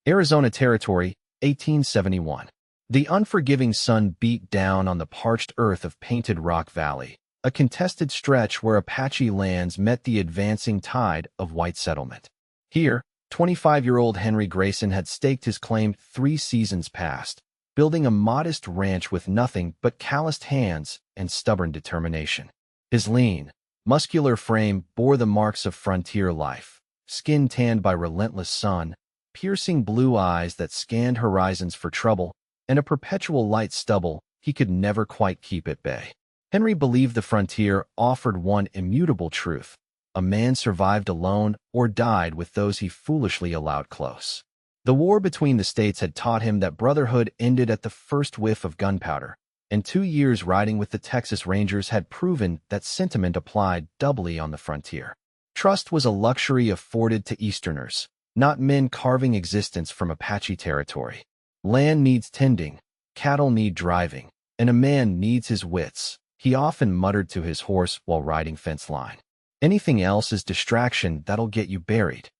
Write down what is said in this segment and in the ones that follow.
Arizona Territory, 1871. The unforgiving sun beat down on the parched earth of Painted Rock Valley, a contested stretch where Apache lands met the advancing tide of white settlement. Here, 25-year-old Henry Grayson had staked his claim 3 seasons past, building a modest ranch with nothing but calloused hands and stubborn determination. His lean, muscular frame bore the marks of frontier life, skin tanned by relentless sun, piercing blue eyes that scanned horizons for trouble, and a perpetual light stubble he could never quite keep at bay. Henry believed the frontier offered one immutable truth: a man survived alone or died with those he foolishly allowed close. The war between the states had taught him that brotherhood ended at the first whiff of gunpowder, and 2 years riding with the Texas Rangers had proven that sentiment applied doubly on the frontier. Trust was a luxury afforded to Easterners, not men carving existence from Apache territory. Land needs tending, cattle need driving, and a man needs his wits, he often muttered to his horse while riding fence line. Anything else is distraction that'll get you buried.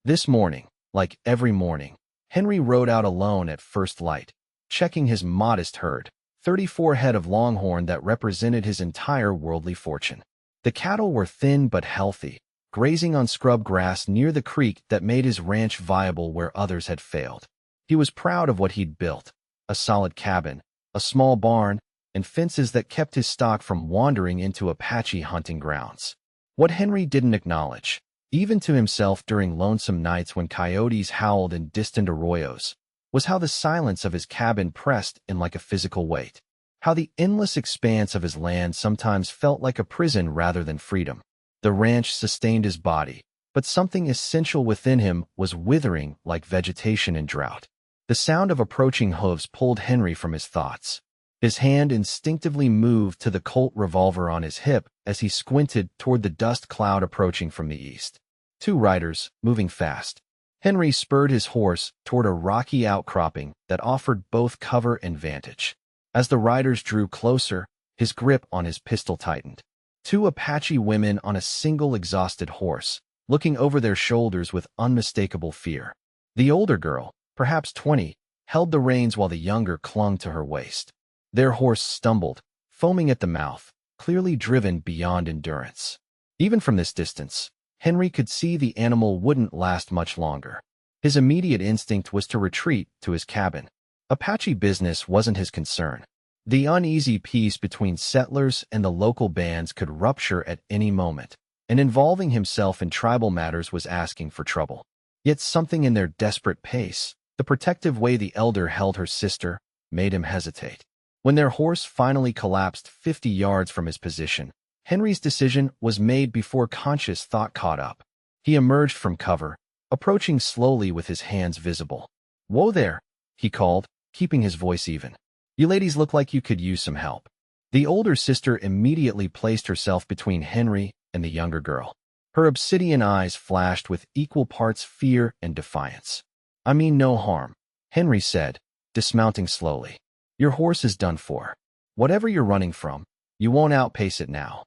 This morning, like every morning, Henry rode out alone at first light, checking his modest herd, 34 head of longhorn that represented his entire worldly fortune. The cattle were thin but healthy, grazing on scrub grass near the creek that made his ranch viable where others had failed. He was proud of what he'd built: a solid cabin, a small barn, and fences that kept his stock from wandering into Apache hunting grounds. What Henry didn't acknowledge, even to himself during lonesome nights when coyotes howled in distant arroyos, was how the silence of his cabin pressed in like a physical weight, how the endless expanse of his land sometimes felt like a prison rather than freedom. The ranch sustained his body, but something essential within him was withering like vegetation in drought. The sound of approaching hooves pulled Henry from his thoughts. His hand instinctively moved to the Colt revolver on his hip as he squinted toward the dust cloud approaching from the east. 2 riders, moving fast. Henry spurred his horse toward a rocky outcropping that offered both cover and vantage. As the riders drew closer, his grip on his pistol tightened. 2 Apache women on a single exhausted horse, looking over their shoulders with unmistakable fear. The older girl, perhaps 20, held the reins while the younger clung to her waist. Their horse stumbled, foaming at the mouth, clearly driven beyond endurance. Even from this distance, Henry could see the animal wouldn't last much longer. His immediate instinct was to retreat to his cabin. Apache business wasn't his concern. The uneasy peace between settlers and the local bands could rupture at any moment, and involving himself in tribal matters was asking for trouble. Yet something in their desperate pace, the protective way the elder held her sister, made him hesitate. When their horse finally collapsed 50 yards from his position, Henry's decision was made before conscious thought caught up. He emerged from cover, approaching slowly with his hands visible. "Whoa there," he called, keeping his voice even. "You ladies look like you could use some help." The older sister immediately placed herself between Henry and the younger girl. Her obsidian eyes flashed with equal parts fear and defiance. "I mean no harm," Henry said, dismounting slowly. "Your horse is done for. Whatever you're running from, you won't outpace it now."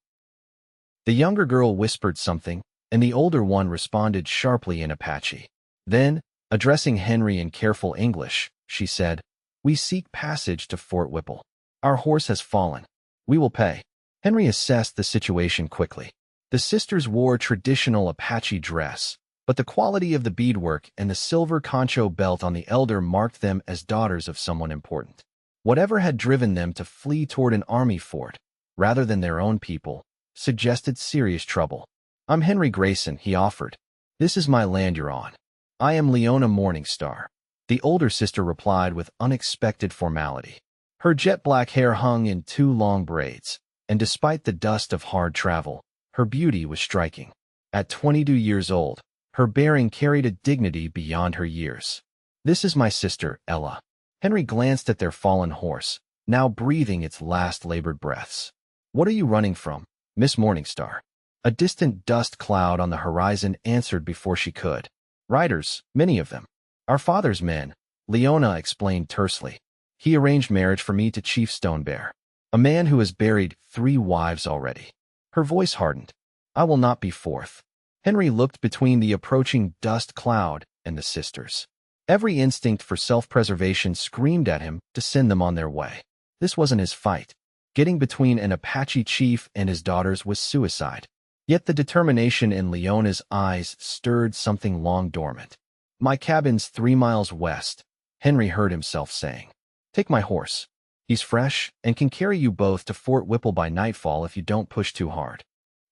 The younger girl whispered something, and the older one responded sharply in Apache. Then, addressing Henry in careful English, she said, "We seek passage to Fort Whipple. Our horse has fallen. We will pay." Henry assessed the situation quickly. The sisters wore traditional Apache dress, but the quality of the beadwork and the silver concho belt on the elder marked them as daughters of someone important. Whatever had driven them to flee toward an army fort, rather than their own people, suggested serious trouble. "I'm Henry Grayson," he offered. "This is my land you're on." "I am Leona Morningstar," the older sister replied with unexpected formality. Her jet-black hair hung in 2 long braids, and despite the dust of hard travel, her beauty was striking. At 22 years old, her bearing carried a dignity beyond her years. "This is my sister, Ella." Henry glanced at their fallen horse, now breathing its last labored breaths. "What are you running from, Miss Morningstar?" A distant dust cloud on the horizon answered before she could. "Riders, many of them. Our father's men," Leona explained tersely. "He arranged marriage for me to Chief Stonebear, a man who has buried 3 wives already." Her voice hardened. "I will not be fourth." Henry looked between the approaching dust cloud and the sisters. Every instinct for self-preservation screamed at him to send them on their way. This wasn't his fight. Getting between an Apache chief and his daughters was suicide. Yet the determination in Leona's eyes stirred something long dormant. "My cabin's 3 miles west," Henry heard himself saying. "Take my horse. He's fresh and can carry you both to Fort Whipple by nightfall if you don't push too hard."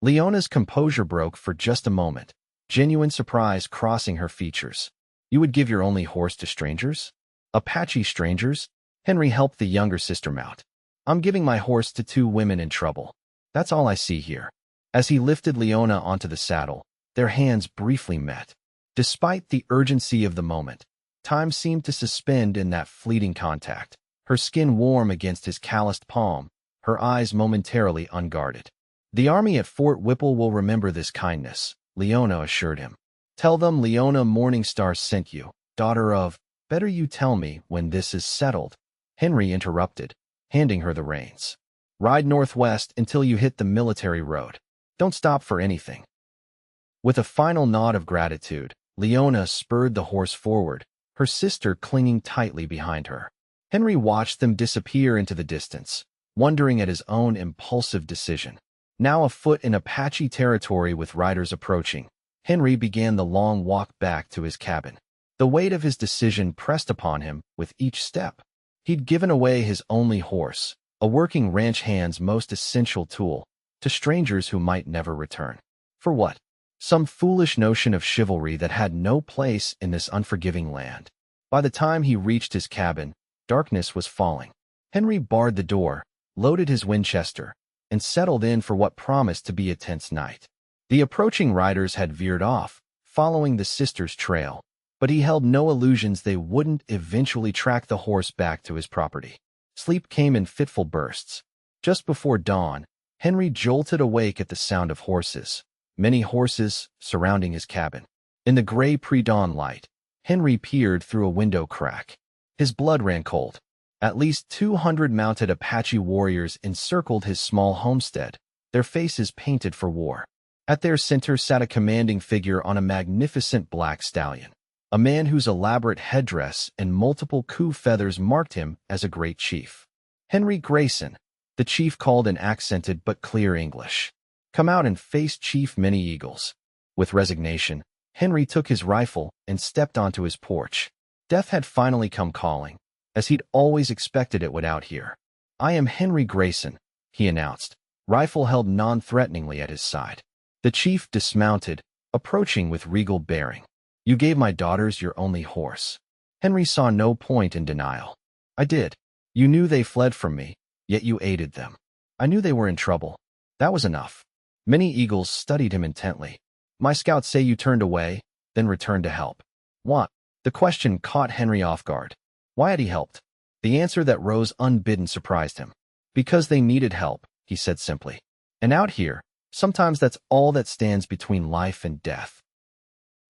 Leona's composure broke for just a moment, genuine surprise crossing her features. "You would give your only horse to strangers?" "Apache strangers?" Henry helped the younger sister mount. "I'm giving my horse to 2 women in trouble. That's all I see here." As he lifted Leona onto the saddle, their hands briefly met. Despite the urgency of the moment, time seemed to suspend in that fleeting contact, her skin warm against his calloused palm, her eyes momentarily unguarded. "The army at Fort Whipple will remember this kindness," Leona assured him. "Tell them Leona Morningstar sent you, daughter of—" "Better you tell me when this is settled," Henry interrupted, handing her the reins. "Ride northwest until you hit the military road. Don't stop for anything." With a final nod of gratitude, Leona spurred the horse forward, her sister clinging tightly behind her. Henry watched them disappear into the distance, wondering at his own impulsive decision. Now afoot in Apache territory with riders approaching, Henry began the long walk back to his cabin. The weight of his decision pressed upon him with each step. He'd given away his only horse, a working ranch hand's most essential tool, to strangers who might never return. For what? Some foolish notion of chivalry that had no place in this unforgiving land. By the time he reached his cabin, darkness was falling. Henry barred the door, loaded his Winchester, and settled in for what promised to be a tense night. The approaching riders had veered off, following the sisters' trail, but he held no illusions they wouldn't eventually track the horse back to his property. Sleep came in fitful bursts. Just before dawn, Henry jolted awake at the sound of horses, many horses surrounding his cabin. In the gray pre-dawn light, Henry peered through a window crack. His blood ran cold. At least 200 mounted Apache warriors encircled his small homestead, their faces painted for war. At their center sat a commanding figure on a magnificent black stallion, a man whose elaborate headdress and multiple coup feathers marked him as a great chief. "Henry Grayson," the chief called in accented but clear English. "Come out and face Chief Many Eagles." With resignation, Henry took his rifle and stepped onto his porch. Death had finally come calling, as he'd always expected it would out here. "I am Henry Grayson," he announced, rifle held non-threateningly at his side. The chief dismounted, approaching with regal bearing. "You gave my daughters your only horse." Henry saw no point in denial. "I did. You knew they fled from me, yet you aided them. I knew they were in trouble. That was enough." Many Eagles studied him intently. "My scouts say you turned away, then returned to help." "What?" The question caught Henry off guard. Why had he helped? The answer that rose unbidden surprised him. "Because they needed help," he said simply. "And out here, sometimes that's all that stands between life and death."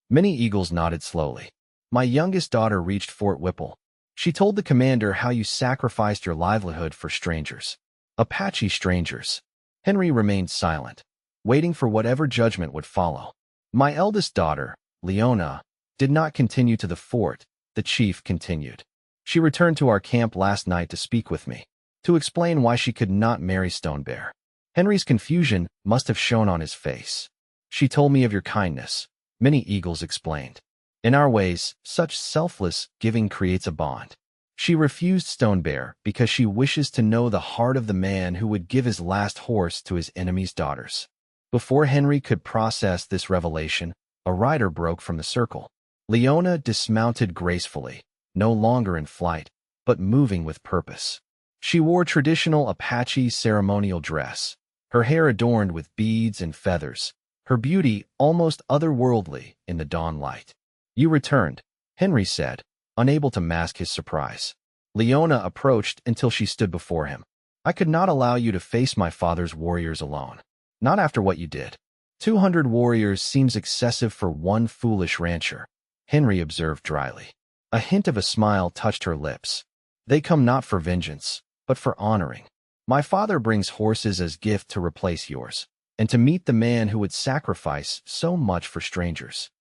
Many Eagles nodded slowly. "My youngest daughter reached Fort Whipple. She told the commander how you sacrificed your livelihood for strangers. Apache strangers." Henry remained silent, waiting for whatever judgment would follow. "My eldest daughter, Leona, did not continue to the fort," the chief continued. "She returned to our camp last night to speak with me, to explain why she could not marry Stone Bear." Henry's confusion must have shown on his face. "She told me of your kindness," Many Eagles explained. "In our ways, such selfless giving creates a bond. She refused Stone Bear because she wishes to know the heart of the man who would give his last horse to his enemy's daughters." Before Henry could process this revelation, a rider broke from the circle. Leona dismounted gracefully, no longer in flight, but moving with purpose. She wore traditional Apache ceremonial dress, her hair adorned with beads and feathers, her beauty almost otherworldly in the dawn light. "You returned," Henry said, unable to mask his surprise. Leona approached until she stood before him. "I could not allow you to face my father's warriors alone. Not after what you did. 200 warriors seems excessive for one foolish rancher," Henry observed dryly. A hint of a smile touched her lips. "They come not for vengeance, but for honoring. My father brings horses as gift to replace yours, and to meet the man who would sacrifice so much for strangers."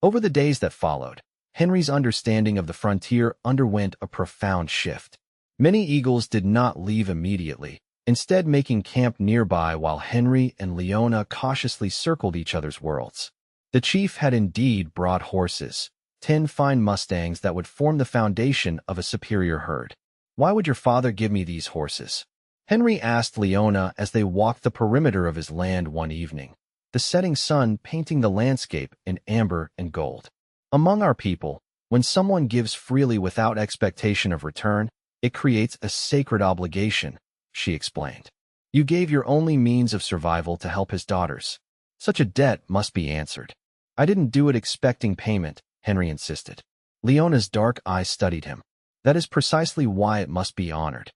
Over the days that followed, Henry's understanding of the frontier underwent a profound shift. Many eagles did not leave immediately, instead making camp nearby while Henry and Leona cautiously circled each other's worlds. The chief had indeed brought horses, 10 fine mustangs that would form the foundation of a superior herd. "Why would your father give me these horses?" Henry asked Leona as they walked the perimeter of his land one evening, the setting sun painting the landscape in amber and gold. "Among our people, when someone gives freely without expectation of return, it creates a sacred obligation," she explained. "You gave your only means of survival to help his daughters. Such a debt must be answered." "I didn't do it expecting payment," Henry insisted. Leona's dark eyes studied him. "That is precisely why it must be honored."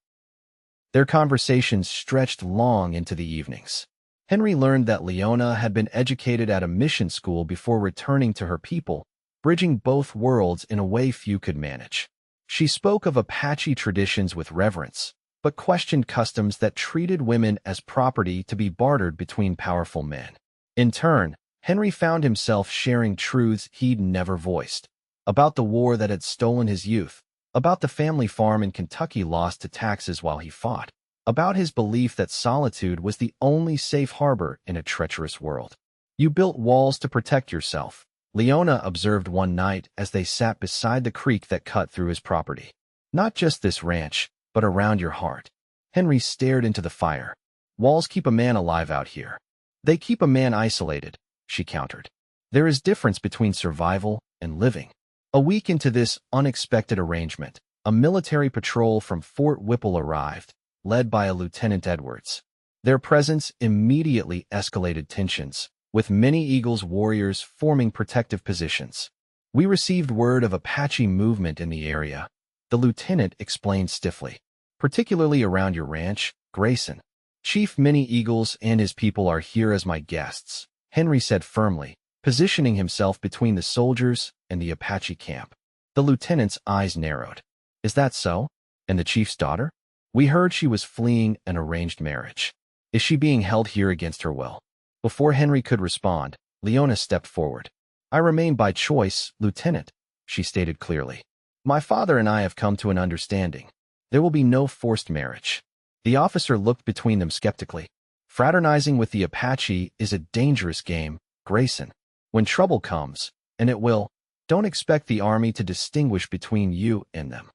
Their conversations stretched long into the evenings. Henry learned that Leona had been educated at a mission school before returning to her people, bridging both worlds in a way few could manage. She spoke of Apache traditions with reverence, but questioned customs that treated women as property to be bartered between powerful men. In turn, Henry found himself sharing truths he'd never voiced, about the war that had stolen his youth, about the family farm in Kentucky lost to taxes while he fought, about his belief that solitude was the only safe harbor in a treacherous world. "You built walls to protect yourself," Leona observed one night as they sat beside the creek that cut through his property. "Not just this ranch, but around your heart." Henry stared into the fire. "Walls keep a man alive out here. They keep a man isolated," she countered. "There is difference between survival and living." A week into this unexpected arrangement, a military patrol from Fort Whipple arrived, led by a Lieutenant Edwards. Their presence immediately escalated tensions, with many Eagles warriors forming protective positions. "We received word of Apache movement in the area," the lieutenant explained stiffly. "Particularly around your ranch, Grayson. Chief Many Eagles and his people are here as my guests," Henry said firmly, positioning himself between the soldiers and the Apache camp. The lieutenant's eyes narrowed. "Is that so? And the chief's daughter? We heard she was fleeing an arranged marriage. Is she being held here against her will?" Before Henry could respond, Leona stepped forward. "I remain by choice, Lieutenant," she stated clearly. "My father and I have come to an understanding. There will be no forced marriage." The officer looked between them skeptically. "Fraternizing with the Apache is a dangerous game, Grayson. When trouble comes, and it will, don't expect the army to distinguish between you and them."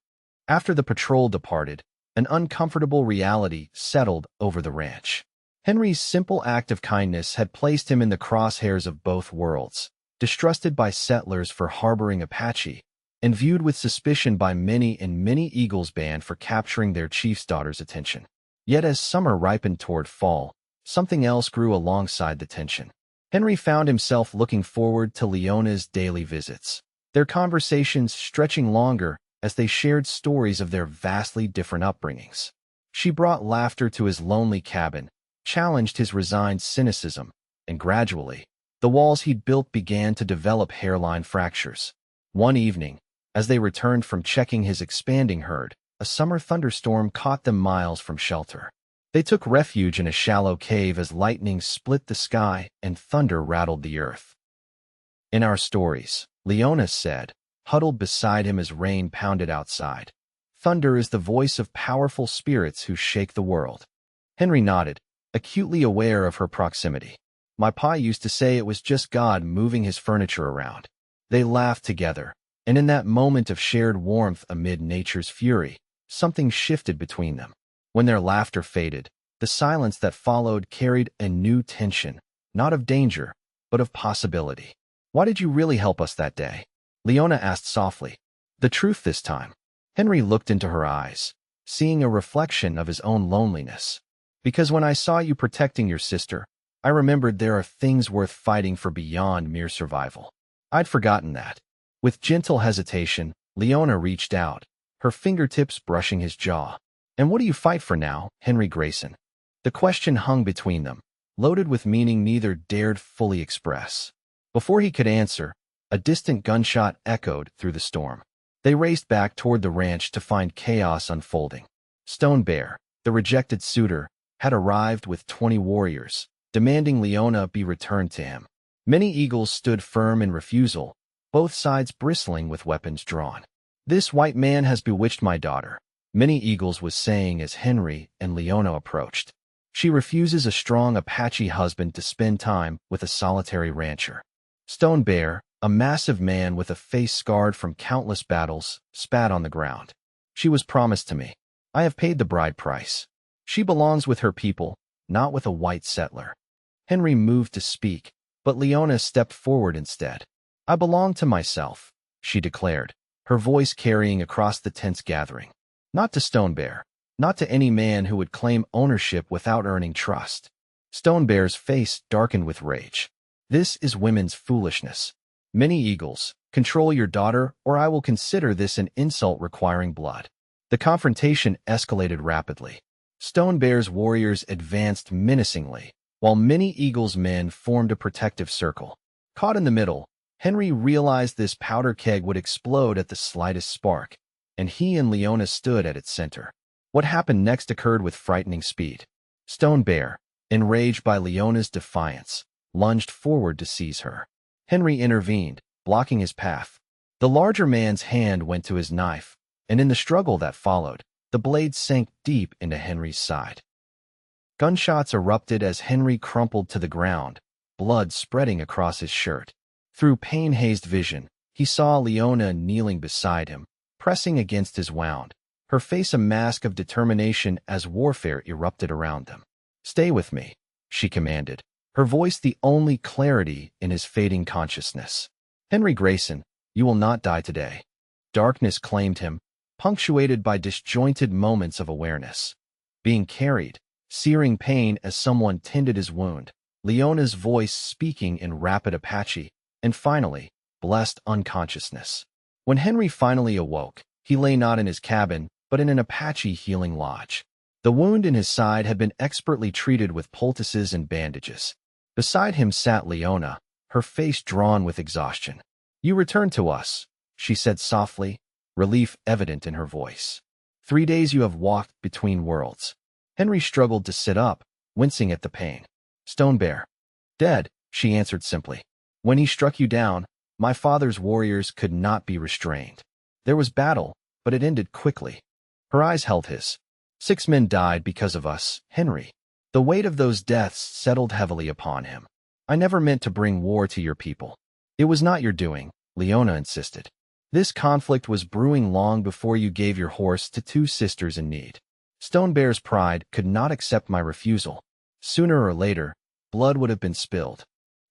After the patrol departed, an uncomfortable reality settled over the ranch. Henry's simple act of kindness had placed him in the crosshairs of both worlds, distrusted by settlers for harboring Apache, and viewed with suspicion by many in Many Eagles' band for capturing their chief's daughter's attention. Yet as summer ripened toward fall, something else grew alongside the tension. Henry found himself looking forward to Leona's daily visits, their conversations stretching longer as they shared stories of their vastly different upbringings. She brought laughter to his lonely cabin, challenged his resigned cynicism, and gradually, the walls he'd built began to develop hairline fractures. One evening, as they returned from checking his expanding herd, a summer thunderstorm caught them miles from shelter. They took refuge in a shallow cave as lightning split the sky and thunder rattled the earth. "In our stories," Leona said, huddled beside him as rain pounded outside, "thunder is the voice of powerful spirits who shake the world." Henry nodded, acutely aware of her proximity. "My pa used to say it was just God moving his furniture around." They laughed together, and in that moment of shared warmth amid nature's fury, something shifted between them. When their laughter faded, the silence that followed carried a new tension, not of danger, but of possibility. "Why did you really help us that day?" Leona asked softly. "The truth this time." Henry looked into her eyes, seeing a reflection of his own loneliness. "Because when I saw you protecting your sister, I remembered there are things worth fighting for beyond mere survival. I'd forgotten that." With gentle hesitation, Leona reached out, her fingertips brushing his jaw. "And what do you fight for now, Henry Grayson?" The question hung between them, loaded with meaning neither dared fully express. Before he could answer, a distant gunshot echoed through the storm. They raced back toward the ranch to find chaos unfolding. Stone Bear, the rejected suitor, had arrived with 20 warriors, demanding Leona be returned to him. Many Eagles stood firm in refusal, both sides bristling with weapons drawn. "This white man has bewitched my daughter," Many Eagles was saying as Henry and Leona approached. "She refuses a strong Apache husband to spend time with a solitary rancher." Stone Bear, a massive man with a face scarred from countless battles, spat on the ground. "She was promised to me. I have paid the bride price. She belongs with her people, not with a white settler." Henry moved to speak, but Leona stepped forward instead. "I belong to myself," she declared, her voice carrying across the tense gathering. "Not to Stone Bear, not to any man who would claim ownership without earning trust." Stone Bear's face darkened with rage. "This is women's foolishness. Many Eagles, control your daughter or I will consider this an insult requiring blood." The confrontation escalated rapidly. Stone Bear's warriors advanced menacingly, while Many Eagles' men formed a protective circle. Caught in the middle, Henry realized this powder keg would explode at the slightest spark, and he and Leona stood at its center. What happened next occurred with frightening speed. Stone Bear, enraged by Leona's defiance, lunged forward to seize her. Henry intervened, blocking his path. The larger man's hand went to his knife, and in the struggle that followed, the blade sank deep into Henry's side. Gunshots erupted as Henry crumpled to the ground, blood spreading across his shirt. Through pain-hazed vision, he saw Leona kneeling beside him, pressing against his wound, her face a mask of determination as warfare erupted around them. "Stay with me," she commanded, her voice the only clarity in his fading consciousness. "Henry Grayson, you will not die today." Darkness claimed him, punctuated by disjointed moments of awareness. Being carried, searing pain as someone tended his wound, Leona's voice speaking in rapid Apache, and finally, blessed unconsciousness. When Henry finally awoke, he lay not in his cabin, but in an Apache healing lodge. The wound in his side had been expertly treated with poultices and bandages. Beside him sat Leona, her face drawn with exhaustion. "You returned to us," she said softly, relief evident in her voice. "3 days you have walked between worlds." Henry struggled to sit up, wincing at the pain. "Stone Bear." "Dead," she answered simply. "When he struck you down, my father's warriors could not be restrained. There was battle, but it ended quickly." Her eyes held his. "6 men died because of us, Henry." The weight of those deaths settled heavily upon him. "I never meant to bring war to your people." "It was not your doing," Leona insisted. "This conflict was brewing long before you gave your horse to 2 sisters in need." Stone Bear's pride could not accept my refusal. Sooner or later, blood would have been spilled.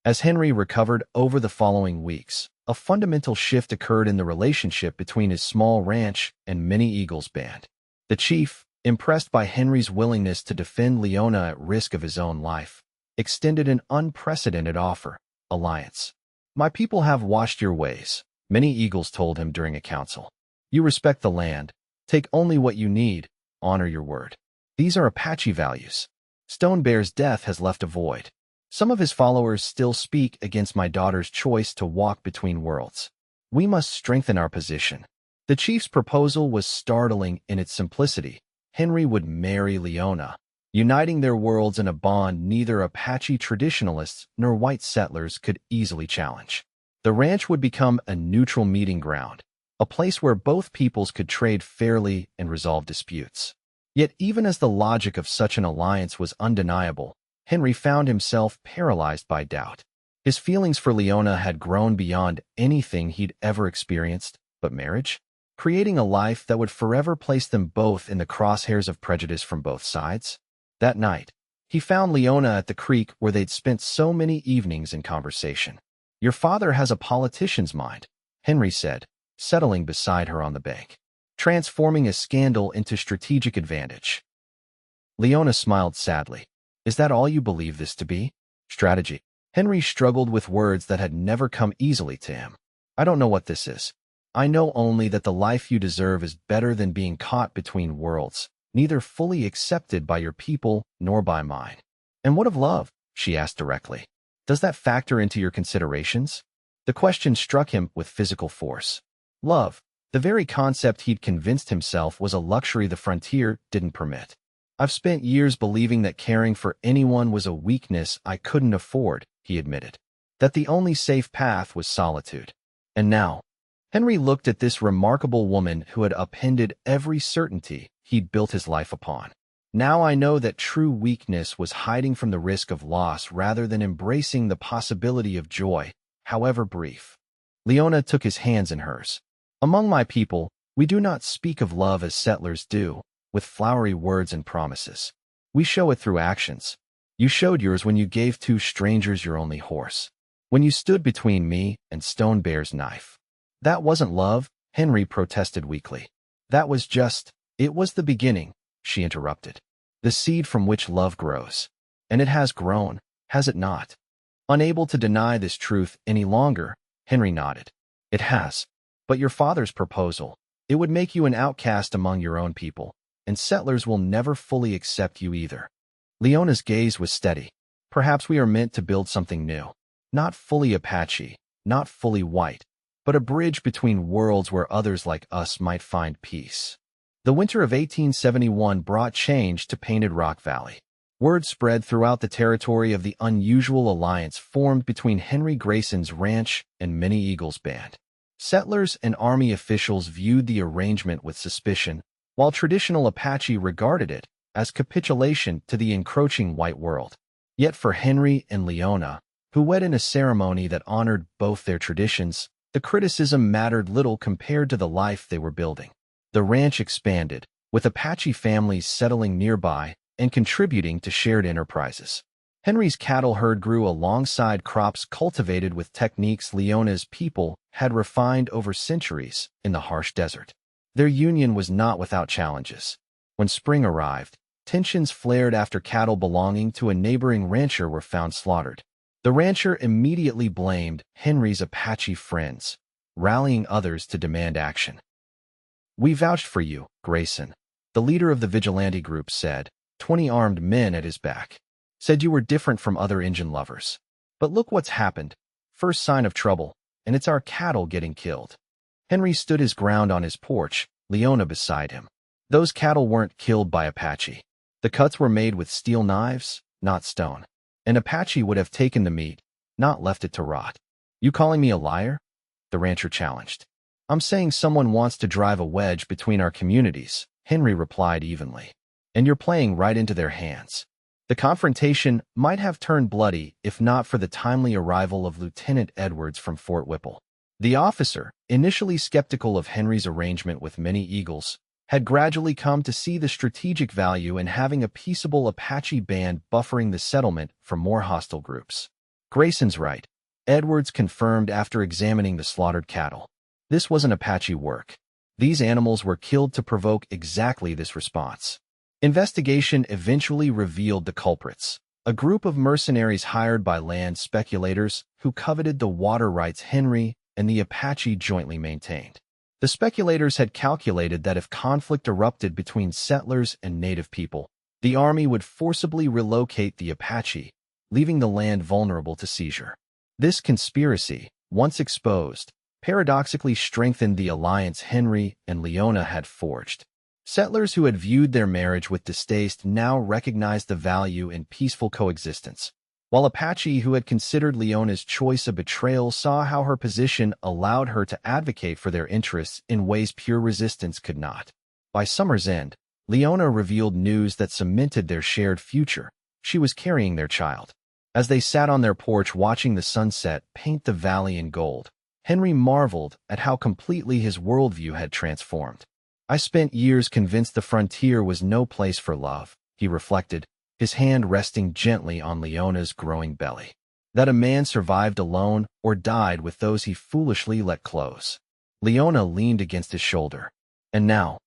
As Henry recovered over the following weeks, a fundamental shift occurred in the relationship between his small ranch and Many Eagles' band. The chief, impressed by Henry's willingness to defend Leona at risk of his own life, extended an unprecedented offer: alliance. "My people have washed your ways," Many Eagles told him during a council. "You respect the land, take only what you need, honor your word. These are Apache values." Stone Bear's death has left a void. Some of his followers still speak against my daughter's choice to walk between worlds. We must strengthen our position. The chief's proposal was startling in its simplicity. Henry would marry Leona, uniting their worlds in a bond neither Apache traditionalists nor white settlers could easily challenge. The ranch would become a neutral meeting ground, a place where both peoples could trade fairly and resolve disputes. Yet even as the logic of such an alliance was undeniable, Henry found himself paralyzed by doubt. His feelings for Leona had grown beyond anything he'd ever experienced, but marriage? Creating a life that would forever place them both in the crosshairs of prejudice from both sides? That night, he found Leona at the creek where they'd spent so many evenings in conversation. "Your father has a politician's mind," Henry said, settling beside her on the bank, "transforming a scandal into strategic advantage." Leona smiled sadly. "Is that all you believe this to be? Strategy?" Henry struggled with words that had never come easily to him. "I don't know what this is. I know only that the life you deserve is better than being caught between worlds, neither fully accepted by your people nor by mine." "And what of love?" she asked directly. "Does that factor into your considerations?" The question struck him with physical force. Love, the very concept he'd convinced himself was a luxury the frontier didn't permit. "I've spent years believing that caring for anyone was a weakness I couldn't afford," he admitted. "That the only safe path was solitude. And now, Henry looked at this remarkable woman who had upended every certainty he'd built his life upon. Now I know that true weakness was hiding from the risk of loss rather than embracing the possibility of joy, however brief. Leona took his hands in hers. Among my people, we do not speak of love as settlers do, with flowery words and promises. We show it through actions. You showed yours when you gave two strangers your only horse. When you stood between me and Stone Bear's knife. That wasn't love, Henry protested weakly. It was the beginning, she interrupted. The seed from which love grows. And it has grown, has it not? Unable to deny this truth any longer, Henry nodded. It has. But your father's proposal, it would make you an outcast among your own people, and settlers will never fully accept you either. Leona's gaze was steady. Perhaps we are meant to build something new. Not fully Apache, not fully white, but a bridge between worlds where others like us might find peace. The winter of 1871 brought change to Painted Rock Valley. Word spread throughout the territory of the unusual alliance formed between Henry Grayson's ranch and Many Eagle's band. Settlers and army officials viewed the arrangement with suspicion, while traditional Apache regarded it as capitulation to the encroaching white world. Yet for Henry and Leona, who wed in a ceremony that honored both their traditions, the criticism mattered little compared to the life they were building. The ranch expanded, with Apache families settling nearby and contributing to shared enterprises. Henry's cattle herd grew alongside crops cultivated with techniques Leona's people had refined over centuries in the harsh desert. Their union was not without challenges. When spring arrived, tensions flared after cattle belonging to a neighboring rancher were found slaughtered. The rancher immediately blamed Henry's Apache friends, rallying others to demand action. We vouched for you, Grayson, the leader of the vigilante group said, 20 armed men at his back. Said you were different from other Injun lovers. But look what's happened. First sign of trouble, and it's our cattle getting killed. Henry stood his ground on his porch, Leona beside him. Those cattle weren't killed by Apache. The cuts were made with steel knives, not stone. An Apache would have taken the meat, not left it to rot. You calling me a liar? The rancher challenged. I'm saying someone wants to drive a wedge between our communities, Henry replied evenly. And you're playing right into their hands. The confrontation might have turned bloody if not for the timely arrival of Lieutenant Edwards from Fort Whipple. The officer, initially skeptical of Henry's arrangement with Many Eagles, had gradually come to see the strategic value in having a peaceable Apache band buffering the settlement from more hostile groups. Grayson's right, Edwards confirmed after examining the slaughtered cattle. This wasn't Apache work. These animals were killed to provoke exactly this response. Investigation eventually revealed the culprits, a group of mercenaries hired by land speculators who coveted the water rights Henry and the Apache jointly maintained. The speculators had calculated that if conflict erupted between settlers and native people, the army would forcibly relocate the Apache, leaving the land vulnerable to seizure. This conspiracy, once exposed, paradoxically strengthened the alliance Henry and Leona had forged. Settlers who had viewed their marriage with distaste now recognized the value in peaceful coexistence, while Apache who had considered Leona's choice a betrayal saw how her position allowed her to advocate for their interests in ways pure resistance could not. By summer's end, Leona revealed news that cemented their shared future. She was carrying their child. As they sat on their porch watching the sunset paint the valley in gold, Henry marveled at how completely his worldview had transformed. I spent years convinced the frontier was no place for love, he reflected, his hand resting gently on Leona's growing belly. That a man survived alone or died with those he foolishly let close. Leona leaned against his shoulder. And now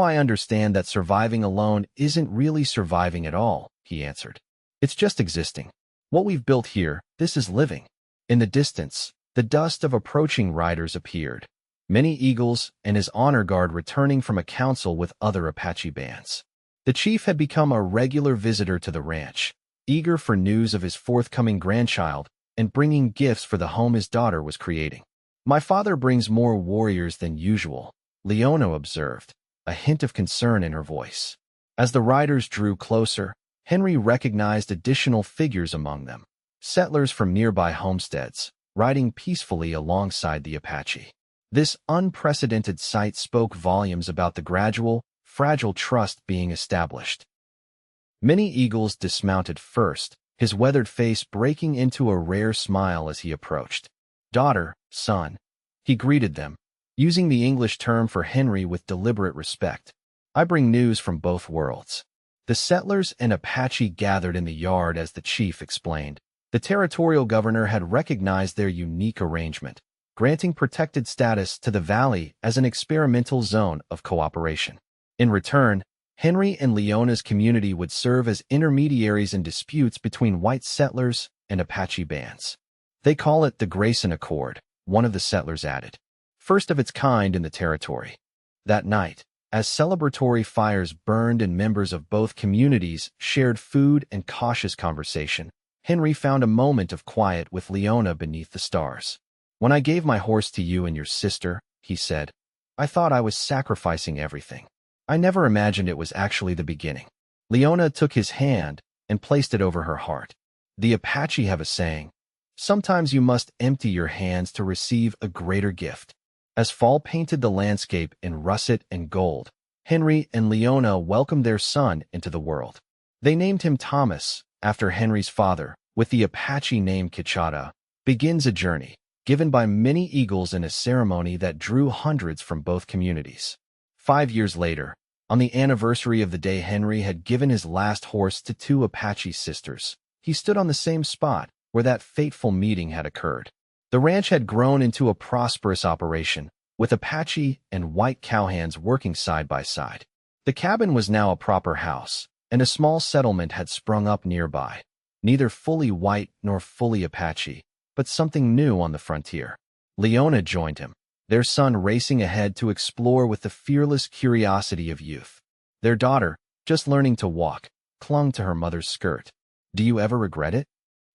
I understand that surviving alone isn't really surviving at all, he answered. It's just existing. What we've built here, this is living. In the distance, the dust of approaching riders appeared. Many Eagles and his honor guard returning from a council with other Apache bands. The chief had become a regular visitor to the ranch, eager for news of his forthcoming grandchild and bringing gifts for the home his daughter was creating. My father brings more warriors than usual, Leona observed, a hint of concern in her voice. As the riders drew closer, Henry recognized additional figures among them. Settlers from nearby homesteads, riding peacefully alongside the Apache. This unprecedented sight spoke volumes about the gradual, fragile trust being established. Many eagles dismounted first, his weathered face breaking into a rare smile as he approached. "Daughter, son," he greeted them, using the English term for Henry with deliberate respect. "I bring news from both worlds." The settlers and Apache gathered in the yard as the chief explained. The territorial governor had recognized their unique arrangement, granting protected status to the valley as an experimental zone of cooperation. In return, Henry and Leona's community would serve as intermediaries in disputes between white settlers and Apache bands. "They call it the Grayson Accord," one of the settlers added, "first of its kind in the territory." That night, as celebratory fires burned and members of both communities shared food and cautious conversation, Henry found a moment of quiet with Leona beneath the stars. "When I gave my horse to you and your sister," he said, "I thought I was sacrificing everything. I never imagined it was actually the beginning." Leona took his hand and placed it over her heart. The Apache have a saying, "Sometimes you must empty your hands to receive a greater gift." As fall painted the landscape in russet and gold, Henry and Leona welcomed their son into the world. They named him Thomas, after Henry's father, with the Apache name Kichada. Begins a journey, given by many eagles in a ceremony that drew hundreds from both communities. 5 years later, on the anniversary of the day Henry had given his last horse to 2 Apache sisters, he stood on the same spot where that fateful meeting had occurred. The ranch had grown into a prosperous operation, with Apache and white cowhands working side by side. The cabin was now a proper house, and a small settlement had sprung up nearby, neither fully white nor fully Apache, but something new on the frontier. Leona joined him, their son racing ahead to explore with the fearless curiosity of youth. Their daughter, just learning to walk, clung to her mother's skirt. "Do you ever regret it?"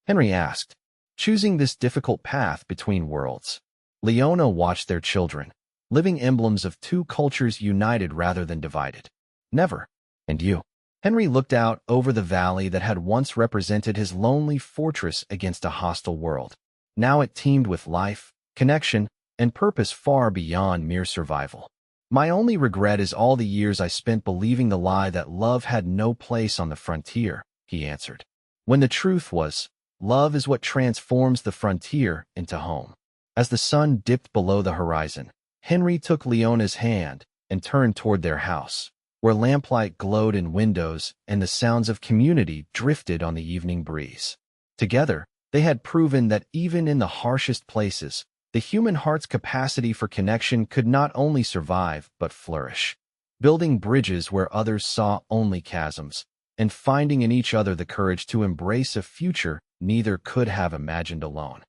Henry asked, choosing this difficult path between worlds. Leona watched their children, living emblems of 2 cultures united rather than divided. "Never." "And you?" Henry looked out over the valley that had once represented his lonely fortress against a hostile world. Now it teemed with life, connection, and purpose far beyond mere survival. "My only regret is all the years I spent believing the lie that love had no place on the frontier," he answered. When the truth was, love is what transforms the frontier into home. As the sun dipped below the horizon, Henry took Leona's hand and turned toward their house, where lamplight glowed in windows and the sounds of community drifted on the evening breeze. Together, they had proven that even in the harshest places, the human heart's capacity for connection could not only survive but flourish, building bridges where others saw only chasms, and finding in each other the courage to embrace a future neither could have imagined alone.